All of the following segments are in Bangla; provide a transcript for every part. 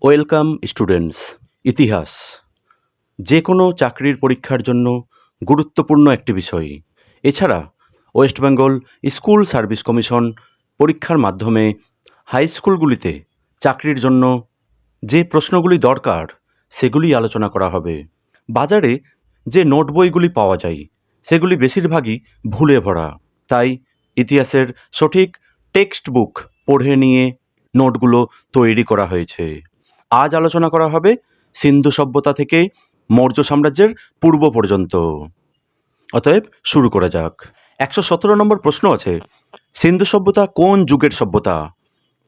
Welcome students. ইতিহাস যে কোনো চাকরির পরীক্ষার জন্য গুরুত্বপূর্ণ একটি বিষয়। এছাড়া West Bengal school service commission পরীক্ষার মাধ্যমে হাই স্কুলগুলিতে চাকরির জন্য যে প্রশ্নগুলি দরকার সেগুলি আলোচনা করা হবে। বাজারে যে নোট বইগুলি পাওয়া যায় সেগুলি বেশিরভাগই ভুলে ভরা, তাই ইতিহাসের সঠিক টেক্সট বুক পড়ে নিয়ে নোটগুলো তৈরি করা হয়েছে। আজ আলোচনা করা হবে সিন্ধু সভ্যতা থেকে মৌর্য সাম্রাজ্যের পূর্ব পর্যন্ত। অতএব শুরু করা যাক। 117 নম্বর প্রশ্ন আছে, সিন্ধু সভ্যতা কোন যুগের সভ্যতা?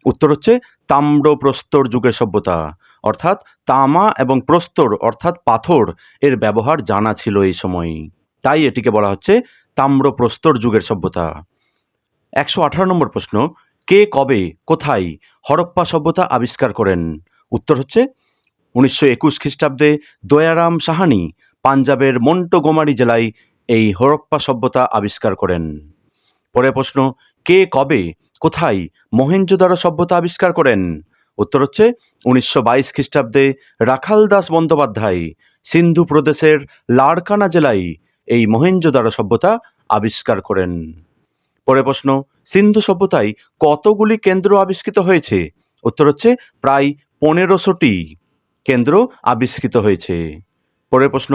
উত্তর হচ্ছে তাম্রপ্রস্তর যুগের সভ্যতা, অর্থাৎ তামা এবং প্রস্তর অর্থাৎ পাথর এর ব্যবহার জানা ছিল এই সময়, তাই এটিকে বলা হচ্ছে তাম্রপ্রস্তর যুগের সভ্যতা। 118 নম্বর প্রশ্ন, কে কবে কোথায় হরপ্পা সভ্যতা আবিষ্কার করেন? উত্তর হচ্ছে 1921 খ্রিস্টাব্দে দয়ারাম সাহানি পাঞ্জাবের মন্টোগোমারি জেলায় এই হরপ্পা সভ্যতা আবিষ্কার করেন। পরের প্রশ্ন, কে কবে কোথায় মহেঞ্জোদারো সভ্যতা আবিষ্কার করেন? উত্তর হচ্ছে 1922 খ্রিস্টাব্দে রাখালদাস বন্দ্যোপাধ্যায় সিন্ধু প্রদেশের লারকানা জেলায় এই মহেঞ্জোদারো সভ্যতা আবিষ্কার করেন। পরের প্রশ্ন, সিন্ধু সভ্যতায় কতগুলি কেন্দ্র আবিষ্কৃত হয়েছে? উত্তর হচ্ছে প্রায় 1500টি কেন্দ্র আবিষ্কৃত হয়েছে। পরের প্রশ্ন,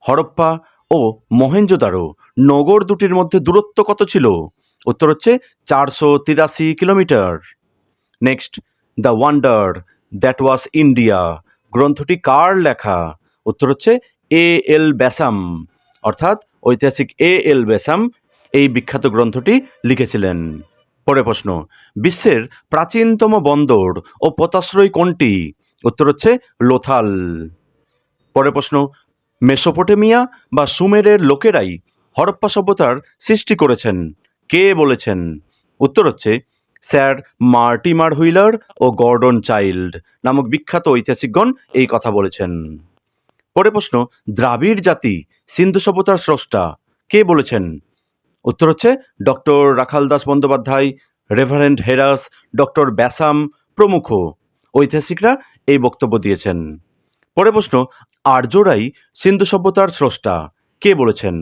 হরপ্পা ও মহেঞ্জোদারো নগর দুটির মধ্যে দূরত্ব কত ছিল? উত্তর হচ্ছে 483 kilometre. Next, the wonder that was India গ্রন্থটি কার লেখা? উত্তর হচ্ছে এ.এল. ব্যাসাম, অর্থাৎ ঐতিহাসিক এ.এল. ব্যাসাম এই বিখ্যাত গ্রন্থটি লিখেছিলেন। পরের প্রশ্ন, বিশ্বের প্রাচীনতম বন্দর ও পোতাশ্রয় কোনটি? উত্তর হচ্ছে লোথাল। পরের প্রশ্ন, মেসোপটেমিয়া বা সুমেরের লোকেরাই হরপ্পা সভ্যতার সৃষ্টি করেছেন, কে বলেছেন? উত্তর হচ্ছে স্যার মার্টিমার হুইলার ও গর্ডন চাইল্ড নামক বিখ্যাত ঐতিহাসিকগণ এই কথা বলেছেন। পরের প্রশ্ন, দ্রাবিড় জাতি সিন্ধু সভ্যতার স্রষ্টা, কে বলেছেন? উত্তর হচ্ছে doctor Rakhaldas Bandyopadhyay, reverend Heras, doctor Basham প্রমুখ ঐতিহাসিকরা এই বক্তব্য দিয়েছেন। পরের প্রশ্ন, আর্যরাই সিন্ধু সভ্যতার স্রষ্টা, কে বলেছেন?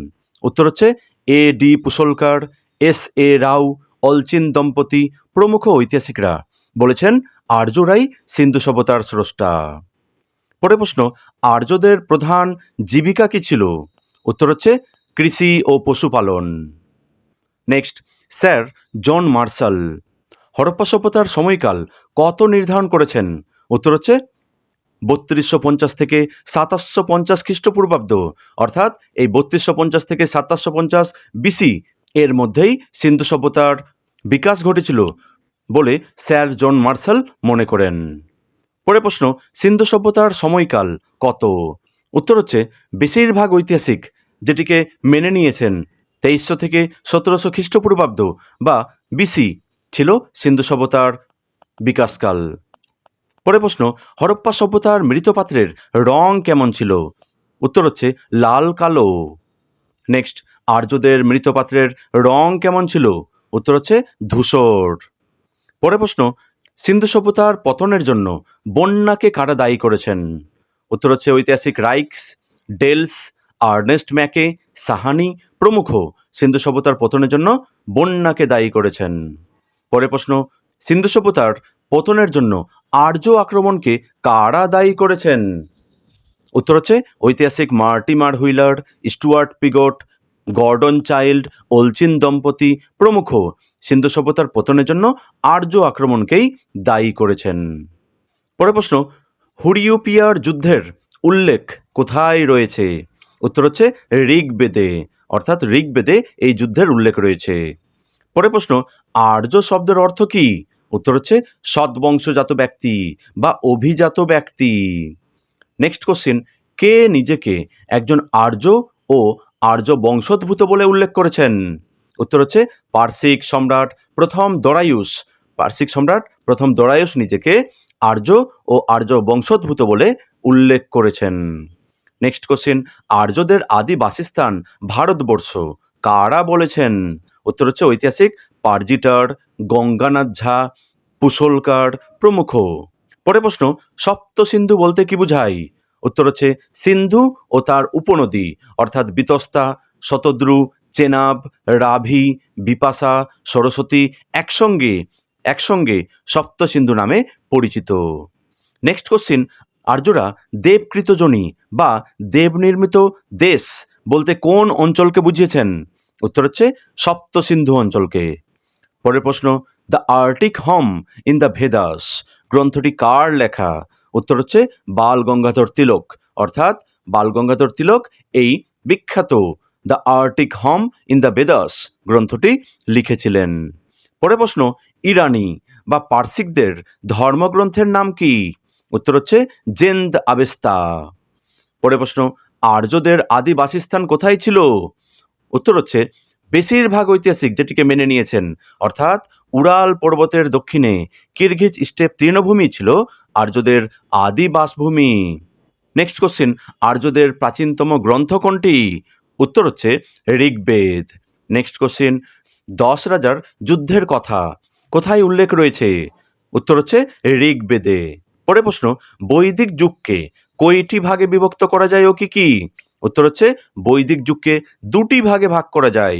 উত্তর হচ্ছে এ.ডি. পুসলকার, এস.এ. রাও, অলচিন দম্পতি প্রমুখ ঐতিহাসিকরা বলেছেন আর্যরাই সিন্ধু সভ্যতার স্রষ্টা। পরের প্রশ্ন, আর্যদের প্রধান জীবিকা কি ছিল? উত্তর হচ্ছে কৃষি ও পশুপালন। Next, sir John Marshall Harappa সভ্যতার সময়কাল কত নির্ধারণ করেছেন? উত্তর হচ্ছে 3250 থেকে 2750 খ্রিস্টপূর্বাব্দ, অর্থাৎ এই 3250 থেকে 2750 বিসি এর মধ্যেই সিন্ধু সভ্যতার বিকাশ ঘটেছিল বলে স্যার জন মার্শাল মনে করেন। পরের প্রশ্ন, সিন্ধু সভ্যতার সময়কাল কত? উত্তর হচ্ছে বেশিরভাগ ঐতিহাসিক যেটিকে মেনে নিয়েছেন 2300 থেকে 1700 খ্রিস্টপূর্বাব্দ বা বিসি ছিল সিন্ধু সভ্যতার বিকাশকাল। পরের প্রশ্ন, হরপ্পা সভ্যতার মৃৎপাত্রের রং কেমন ছিল? উত্তর হচ্ছে লাল কালো। নেক্সট, আর্যদের মৃৎপাত্রের রং কেমন ছিল? উত্তর হচ্ছে ধূসর। পরের প্রশ্ন, সিন্ধু সভ্যতার পতনের জন্য বন্যাকে কারা দায়ী করেছেন? উত্তর হচ্ছে ঐতিহাসিক রাইক্স, ডেলস, আর্নেস্ট ম্যাকে, সাহানি প্রমুখ সিন্ধু সভ্যতার পতনের জন্য বন্যাকে দায়ী করেছেন। পরের প্রশ্ন, সিন্ধু সভ্যতার পতনের জন্য আর্য আক্রমণকে কারা দায়ী করেছেন? উত্তর হচ্ছে ঐতিহাসিক Mortimer Wheeler, Stuart Piggott, Gordon Childe, Allchin দম্পতি প্রমুখ সিন্ধু সভ্যতার পতনের জন্য আর্য আক্রমণকেই দায়ী করেছেন। পরের প্রশ্ন, হুরিয়ুপিয়ার যুদ্ধের উল্লেখ কোথায় রয়েছে? উত্তর হচ্ছে ঋগ্বেদে, অর্থাৎ ঋগ্বেদে এই যুদ্ধের উল্লেখ রয়েছে। পরের প্রশ্ন, আর্য শব্দের অর্থ কি? উত্তর হচ্ছে সদ্বংশজাত ব্যক্তি বা অভিজাত ব্যক্তি। নেক্সট কোশ্চেন, কে নিজেকে একজন আর্য ও আর্য বংশোদ্ভূত বলে উল্লেখ করেছেন? উত্তর হচ্ছে পার্সিক সম্রাট প্রথম দরায়ুস। পার্সিক সম্রাট প্রথম দরায়ুস নিজেকে আর্য ও আর্য বংশোদ্ভূত বলে উল্লেখ করেছেন। নেক্সট কোশ্চেন, আর্যদের আদি বাসস্থান ভারতবর্ষ, কারা বলেছেন? উত্তর হচ্ছে ঐতিহাসিক পারজিটার, গঙ্গানাথ ঝা, পুসলকার প্রমুখ। পরের প্রশ্ন, সপ্ত সিন্ধু বলতে কি বোঝায়? উত্তর হচ্ছে সিন্ধু ও তার উপনদী অর্থাৎ বিতস্তা, শতদ্রু, চেনাব, রাভি, বিপাশা, সরস্বতী একসঙ্গে একসঙ্গে সপ্ত সিন্ধু নামে পরিচিত। নেক্সট কোশ্চিন, আর্যরা দেবকৃতজনী বা দেব নির্মিত দেশ বলতে কোন অঞ্চলকে বুঝিয়েছেন? উত্তর হচ্ছে সপ্ত সিন্ধু অঞ্চলকে। পরের প্রশ্ন, the Arctic home in the Vedas গ্রন্থটি কার লেখা? উত্তর হচ্ছে বাল গঙ্গাধর তিলক, অর্থাৎ বাল গঙ্গাধর তিলক এই বিখ্যাত the Arctic home in the Vedas গ্রন্থটি লিখেছিলেন। পরের প্রশ্ন, ইরানি বা পার্সিকদের ধর্মগ্রন্থের নাম কি? উত্তর হচ্ছে জেন্দ আবেস্তা। পরের প্রশ্ন, আর্যদের আদি বাসস্থান কোথায় ছিল? উত্তর হচ্ছে বেশিরভাগ ঐতিহাসিক যেটিকে মেনে নিয়েছেন, অর্থাৎ উরাল পর্বতের দক্ষিণে কিরগিজ স্টেপ তৃণভূমি ছিল আর্যদের আদি বাসভূমি। নেক্সট কোশ্চিন, আর্যদের প্রাচীনতম গ্রন্থ কোনটি? উত্তর হচ্ছে ঋগ্বেদ। নেক্সট কোশ্চিন, 10 রাজার যুদ্ধের কথা কোথায় উল্লেখ রয়েছে? উত্তর হচ্ছে ঋগ্বেদে। পরের প্রশ্ন, বৈদিক যুগকে কয়টি ভাগে বিভক্ত করা যায় ও কি কি? উত্তর হচ্ছে বৈদিক যুগকে দুটি ভাগে ভাগ করা যায়,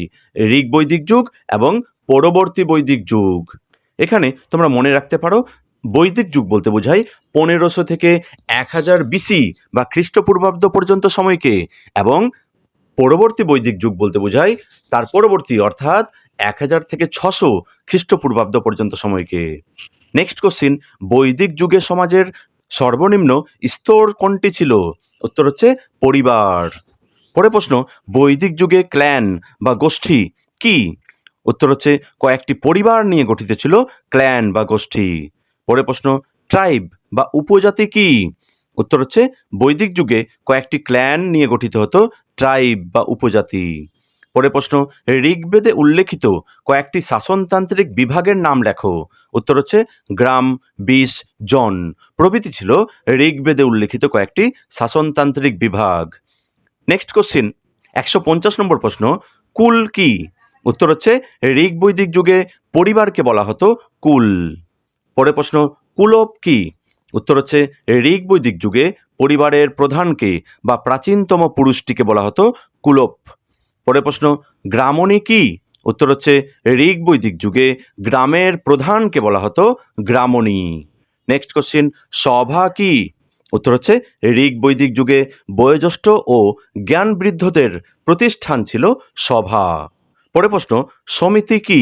ঋগ বৈদিক যুগ এবং পরবর্তী বৈদিক যুগ। এখানে তোমরা মনে রাখতে পারো, বৈদিক যুগ বলতে বোঝায় 1500 থেকে 1000 বিসি বা খ্রিস্টপূর্বাব্দ পর্যন্ত সময়কে, এবং পরবর্তী বৈদিক যুগ বলতে বোঝায় তার পরবর্তী অর্থাৎ 1000 থেকে 600 খ্রিস্টপূর্বাব্দ পর্যন্ত সময়কে। নেক্সট কোশ্চিন, বৈদিক যুগে সমাজের সর্বনিম্ন স্তর কোনটি ছিল? উত্তর হচ্ছে পরিবার। পরের প্রশ্ন, বৈদিক যুগে ক্ল্যান বা গোষ্ঠী কি? উত্তর হচ্ছে কয়েকটি পরিবার নিয়ে গঠিত ছিল ক্ল্যান বা গোষ্ঠী। পরের প্রশ্ন, ট্রাইব বা উপজাতি কি? উত্তর হচ্ছে বৈদিক যুগে কয়েকটি ক্ল্যান নিয়ে গঠিত হতো ট্রাইব বা উপজাতি। পরের প্রশ্ন, ঋগ্বেদে উল্লেখিত কয়েকটি শাসনতান্ত্রিক বিভাগের নাম লেখো। উত্তর হচ্ছে গ্রাম, বিষ, জন প্রভৃতি ছিল ঋগ্বেদে উল্লেখিত কয়েকটি শাসনতান্ত্রিক বিভাগ। নেক্সট কোশ্চিন, 150 নম্বর প্রশ্ন, কুল কি? উত্তর হচ্ছে ঋগ বৈদিক যুগে পরিবারকে বলা হতো কুল। পরের প্রশ্ন, কুলপ কি? উত্তর হচ্ছে ঋগ বৈদিক যুগে পরিবারের প্রধানকে বা প্রাচীনতম পুরুষটিকে বলা হতো কুলপ। পরের প্রশ্ন, গ্রামণী কি? উত্তর হচ্ছে ঋগ বৈদিক যুগে গ্রামের প্রধানকে বলা হতো গ্রামণী। নেক্সট কোশ্চিন, সভা কি? উত্তর হচ্ছে ঋগ বৈদিক যুগে বয়োজ্যেষ্ঠ ও জ্ঞান বৃদ্ধদের প্রতিষ্ঠান ছিল সভা। পরের প্রশ্ন, সমিতি কি?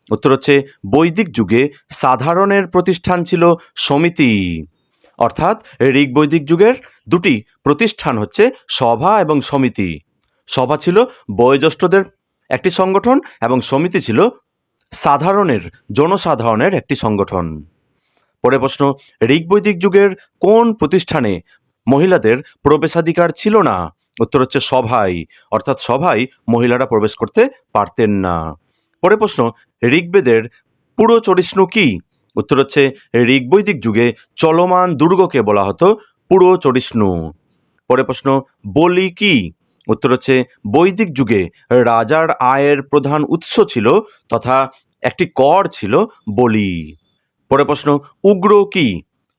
উত্তর হচ্ছে বৈদিক যুগে সাধারণের প্রতিষ্ঠান ছিল সমিতি। অর্থাৎ ঋগ বৈদিক যুগের দুটি প্রতিষ্ঠান হচ্ছে সভা এবং সমিতি। সভা ছিল বয়োজ্যেষ্ঠদের একটি সংগঠন এবং সমিতি ছিল সাধারণের জনসাধারণের একটি সংগঠন। পরের প্রশ্ন, ঋগ বৈদিক যুগের কোন প্রতিষ্ঠানে মহিলাদের প্রবেশাধিকার ছিল না? উত্তর হচ্ছে সভায়, অর্থাৎ সভায় মহিলারা প্রবেশ করতে পারতেন না। পরের প্রশ্ন, ঋগ্বেদের পুরো চরিষ্ণু কি? উত্তর হচ্ছে ঋগ বৈদিক যুগে চলমান দুর্গকে বলা হতো পুরো চরিষ্ণু। পরের প্রশ্ন, বলি কি? উত্তর হচ্ছে বৈদিক যুগে রাজার আয়ের প্রধান উৎস ছিল তথা একটি কর ছিল বলি। পরের প্রশ্ন, উগ্র কি?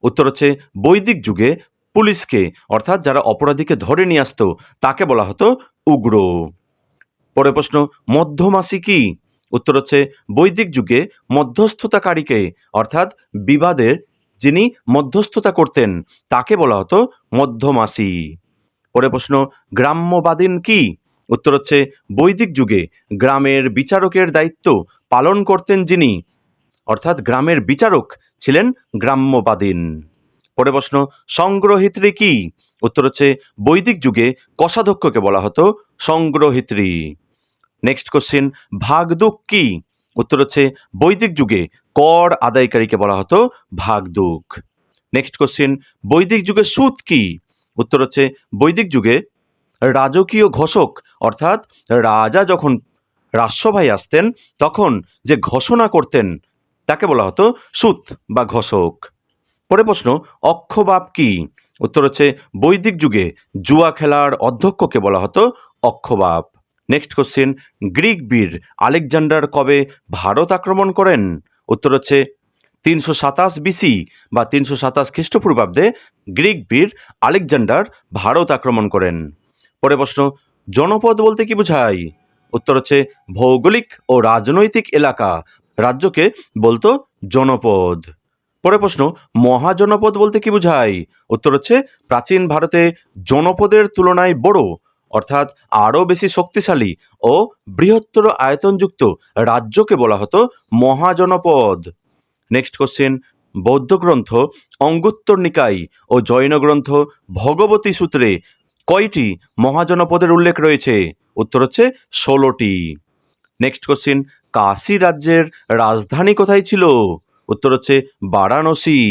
উত্তর হচ্ছে বৈদিক যুগে পুলিশকে অর্থাৎ যারা অপরাধীকে ধরে নিয়ে আসতো তাকে বলা হতো উগ্র। পরের প্রশ্ন, মধ্যমাসী কি? উত্তর হচ্ছে বৈদিক যুগে মধ্যস্থতাকারীকে অর্থাৎ বিবাদের যিনি মধ্যস্থতা করতেন তাকে বলা হতো মধ্যমাসী। পরের প্রশ্ন, গ্রাম্যবাদীন কি? উত্তর হচ্ছে বৈদিক যুগে গ্রামের বিচারকের দায়িত্ব পালন করতেন যিনি, অর্থাৎ গ্রামের বিচারক ছিলেন গ্রাম্যবাদীন। পরের প্রশ্ন, সংগ্রহিত্রী কি? উত্তর হচ্ছে বৈদিক যুগে কোষাধ্যক্ষকে বলা হতো সংগ্রহিত্রী। নেক্সট কোশ্চিন, ভাগদুক কি? উত্তর হচ্ছে বৈদিক যুগে কর আদায়কারীকে বলা হতো ভাগদুক। নেক্সট কোশ্চিন, বৈদিক যুগে সুদ কি? উত্তর হচ্ছে বৈদিক যুগে রাজকীয় ঘোষক অর্থাৎ রাজা যখন রাজসভায় আসতেন তখন যে ঘোষণা করতেন তাকে বলা হতো সুত বা ঘোষক। পরের প্রশ্ন, অক্ষবাব কি? উত্তর হচ্ছে বৈদিক যুগে জুয়া খেলার অধ্যক্ষকে বলা হতো অক্ষবাব। নেক্সট কোশ্চিন, গ্রিক বীর আলেকজান্ডার কবে ভারত আক্রমণ করেন? উত্তর হচ্ছে 327 বিসি বা 327 খ্রিস্টপূর্বাব্দে গ্রিক বীর আলেকজান্ডার ভারত আক্রমণ করেন। পরে প্রশ্ন, জনপদ বলতে কি বোঝায়? উত্তর হচ্ছে ভৌগোলিক ও রাজনৈতিক এলাকা, রাজ্যকে বলতো জনপদ। পরে প্রশ্ন, মহাজনপদ বলতে কি বোঝায়? উত্তর হচ্ছে প্রাচীন ভারতে জনপদের তুলনায় বড়, অর্থাৎ আরও বেশি শক্তিশালী ও বৃহত্তর আয়তনযুক্ত রাজ্যকে বলা হতো মহাজনপদ। নেক্সট কোশ্চেন, বৌদ্ধ গ্রন্থ অঙ্গুত্তর নিকায় ও জৈন গ্রন্থ ভগবতী সূত্রে কয়টি মহাজনপদের উল্লেখ রয়েছে? উত্তর হচ্ছে 16টি। নেক্সট কোশ্চেন, কাশী রাজ্যের রাজধানী কোথায় ছিল? উত্তর হচ্ছে বারাণসী।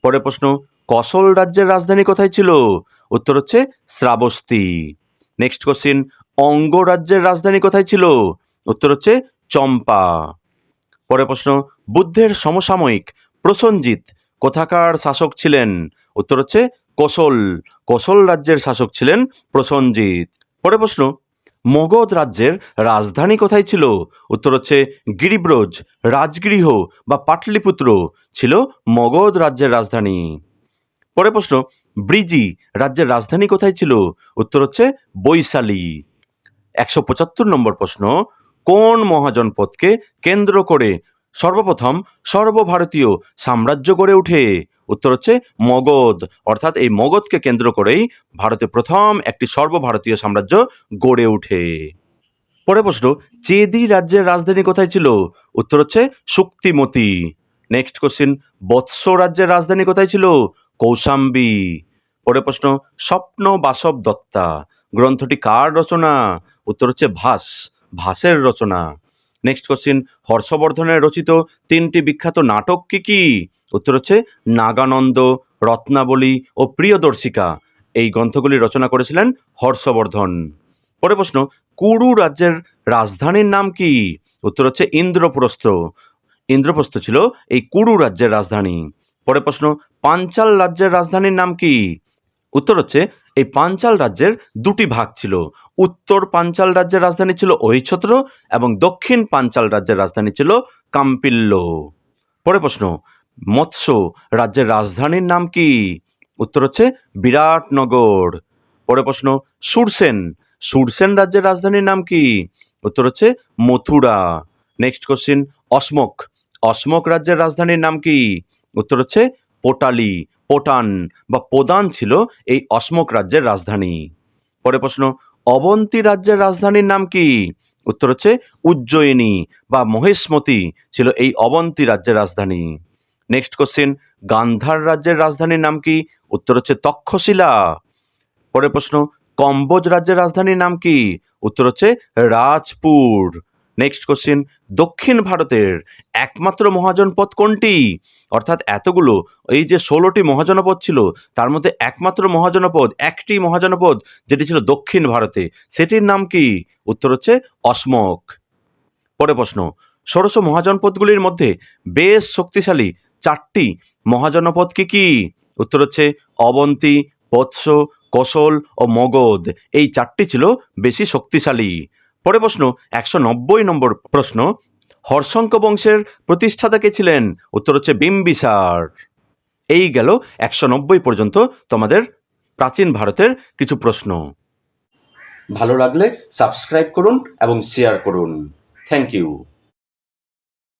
পরের প্রশ্ন, কসল রাজ্যের রাজধানী কোথায় ছিল? উত্তর হচ্ছে শ্রাবস্তী। নেক্সট কোশ্চেন, অঙ্গ রাজ্যের রাজধানী কোথায় ছিল? উত্তর হচ্ছে চম্পা। পরের প্রশ্ন, বুদ্ধের সমসাময়িক প্রসেনজিৎ কোথাকার শাসক ছিলেন? উত্তর হচ্ছে কোশল রাজ্যের শাসক ছিলেন প্রসেনজিৎ। পরের প্রশ্ন, মগধ রাজ্যের রাজধানী কোথায় ছিল? উত্তর হচ্ছে গিরিব্রজ, রাজগৃহ বা পাটলিপুত্র ছিল মগধ রাজ্যের রাজধানী। পরের প্রশ্ন, ব্রিজি রাজ্যের রাজধানী কোথায় ছিল? উত্তর হচ্ছে বৈশালী। 175 নম্বর প্রশ্ন, কোন মহাজনপদকে কেন্দ্র করে সর্বপ্রথম সর্বভারতীয় সাম্রাজ্য গড়ে ওঠে? উত্তর হচ্ছে মগধ, অর্থাৎ এই মগধকে কেন্দ্র করেই ভারতে প্রথম একটি সর্বভারতীয় সাম্রাজ্য গড়ে ওঠে। পরের প্রশ্ন, চেদি রাজ্যের রাজধানী কোথায় ছিল? উত্তর হচ্ছে শুক্তিমতি। নেক্সট কোশ্চিন, বৎস রাজ্যের রাজধানী কোথায় ছিল? কৌশাম্বী। পরের প্রশ্ন, স্বপ্ন বাসব দত্তা গ্রন্থটি কার রচনা? উত্তর হচ্ছে ভাসের রচনা। নেক্সট কোশ্চিন, হর্ষবর্ধনের রচিত 3টি বিখ্যাত নাটক কি কি? উত্তর হচ্ছে নাগানন্দ, রত্নাবলী ও প্রিয়দর্শিকা। এই গ্রন্থগুলি রচনা করেছিলেন হর্ষবর্ধন। পরের প্রশ্ন, কুরু রাজ্যের রাজধানীর নাম কি? উত্তর হচ্ছে ইন্দ্রপ্রস্থ ছিল এই কুরু রাজ্যের রাজধানী। পরের প্রশ্ন, পাঞ্চাল রাজ্যের রাজধানীর নাম কি? উত্তর হচ্ছে এই পাঞ্চাল রাজ্যের 2টি ভাগ ছিল। উত্তর পাঞ্চাল রাজ্যের রাজধানী ছিল অহিচ্ছত্র এবং দক্ষিণ পাঞ্চাল রাজ্যের রাজধানী ছিল কাম্পিল্য। পরের প্রশ্ন, মৎস্য রাজ্যের রাজধানীর নাম কি? উত্তর হচ্ছে বিরাটনগর। পরের প্রশ্ন, সুরসেন রাজ্যের রাজধানীর নাম কি? উত্তর হচ্ছে মথুরা। নেক্সট কোশ্চিন, অসমক রাজ্যের রাজধানীর নাম কি? উত্তর হচ্ছে পোটান বা পোদান ছিল এই অসমক রাজ্যের রাজধানী। পরের প্রশ্ন, অবন্তী রাজ্যের রাজধানীর নাম কি? উত্তর হচ্ছে উজ্জয়িনী বা মহেশমতি ছিল এই অবন্তী রাজ্যের রাজধানী। নেক্সট কোশ্চিন, গান্ধার রাজ্যের রাজধানীর নাম কি? উত্তর হচ্ছে তক্ষশিলা। পরের প্রশ্ন, কম্বোজ রাজ্যের রাজধানীর নাম কি? উত্তর হচ্ছে রাজপুর। নেক্সট কোশ্চিন, দক্ষিণ ভারতের একমাত্র মহাজনপদ কোনটি? অর্থাৎ এতগুলো, এই যে 16টি মহাজনপদ ছিল তার মধ্যে একটি মহাজনপদ যেটি ছিল দক্ষিণ ভারতে, সেটির নাম কি? উত্তর হচ্ছে অসমক। পরের প্রশ্ন, ষোড়শ মহাজনপদগুলির মধ্যে বেশ শক্তিশালী 4টি মহাজনপদ কি কি? উত্তর হচ্ছে অবন্তী, বৎস, কোশল ও মগধ। এই 4টি ছিল বেশি শক্তিশালী। পরের প্রশ্ন, 190 নম্বর প্রশ্ন, হর্ষঙ্ক বংশের প্রতিষ্ঠাতা কে ছিলেন? উত্তর হচ্ছে বিম্বিসার। এই গেল 190 পর্যন্ত তোমাদের প্রাচীন ভারতের কিছু প্রশ্ন। ভালো লাগলে সাবস্ক্রাইব করুন এবং শেয়ার করুন। Thank you.